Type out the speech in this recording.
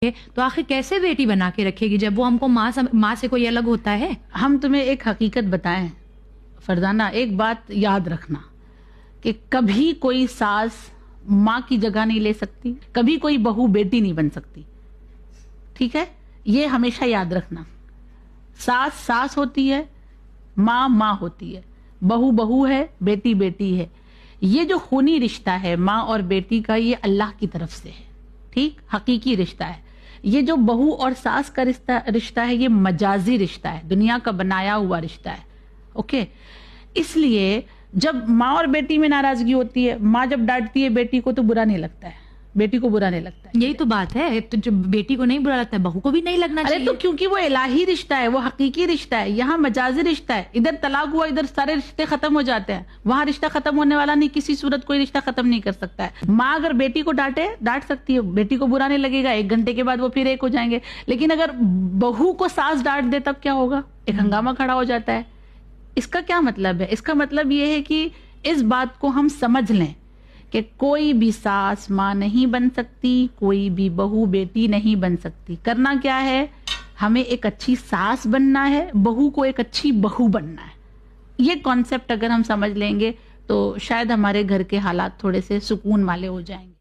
تو آخر کیسے بیٹی بنا کے رکھے گی جب وہ ہم کو ماں سے کوئی الگ ہوتا ہے؟ ہم تمہیں ایک حقیقت بتائیں فرزانہ، ایک بات یاد رکھنا کہ کبھی کوئی ساس ماں کی جگہ نہیں لے سکتی، کبھی کوئی بہو بیٹی نہیں بن سکتی، ٹھیک ہے؟ یہ ہمیشہ یاد رکھنا۔ ساس ساس ہوتی ہے، ماں ماں ہوتی ہے، بہو بہو ہے، بیٹی بیٹی ہے۔ یہ جو خونی رشتہ ہے ماں اور بیٹی کا، یہ اللہ کی طرف سے ہے، ٹھیک؟ حقیقی رشتہ ہے۔ یہ جو بہو اور ساس کا رشتہ ہے، یہ مجازی رشتہ ہے، دنیا کا بنایا ہوا رشتہ ہے، اوکے؟ اس لیے جب ماں اور بیٹی میں ناراضگی ہوتی ہے، ماں جب ڈانٹتی ہے بیٹی کو تو برا نہیں لگتا ہے، بیٹی کو برا نہیں لگتا ہے۔ یہی تو بات ہے، تو جو بیٹی کو نہیں برا لگتا ہے بہو کو بھی نہیں لگنا چاہیے۔ تو کیونکہ وہ الہی رشتہ ہے، وہ حقیقی رشتہ ہے، یہاں مجازی رشتہ ہے۔ ادھر طلاق ہوا، ادھر سارے رشتے ختم ہو جاتے ہیں، وہاں رشتہ ختم ہونے والا نہیں، کسی صورت کوئی رشتہ ختم نہیں کر سکتا ہے۔ ماں اگر بیٹی کو ڈانٹ سکتی ہے، بیٹی کو برا نہیں لگے گا، 1 گھنٹے کے بعد وہ پھر ایک ہو جائیں گے۔ لیکن اگر بہو کو ساس ڈانٹ دے تب کیا ہوگا؟ ایک ہنگامہ کھڑا ہو جاتا ہے۔ اس کا کیا مطلب ہے؟ اس کا مطلب یہ ہے کہ اس بات کو ہم سمجھ لیں کہ کوئی بھی ساس ماں نہیں بن سکتی، کوئی بھی بہو بیٹی نہیں بن سکتی۔ کرنا کیا ہے؟ ہمیں ایک اچھی ساس بننا ہے، بہو کو ایک اچھی بہو بننا ہے۔ یہ کانسیپٹ اگر ہم سمجھ لیں گے تو شاید ہمارے گھر کے حالات تھوڑے سے سکون والے ہو جائیں گے۔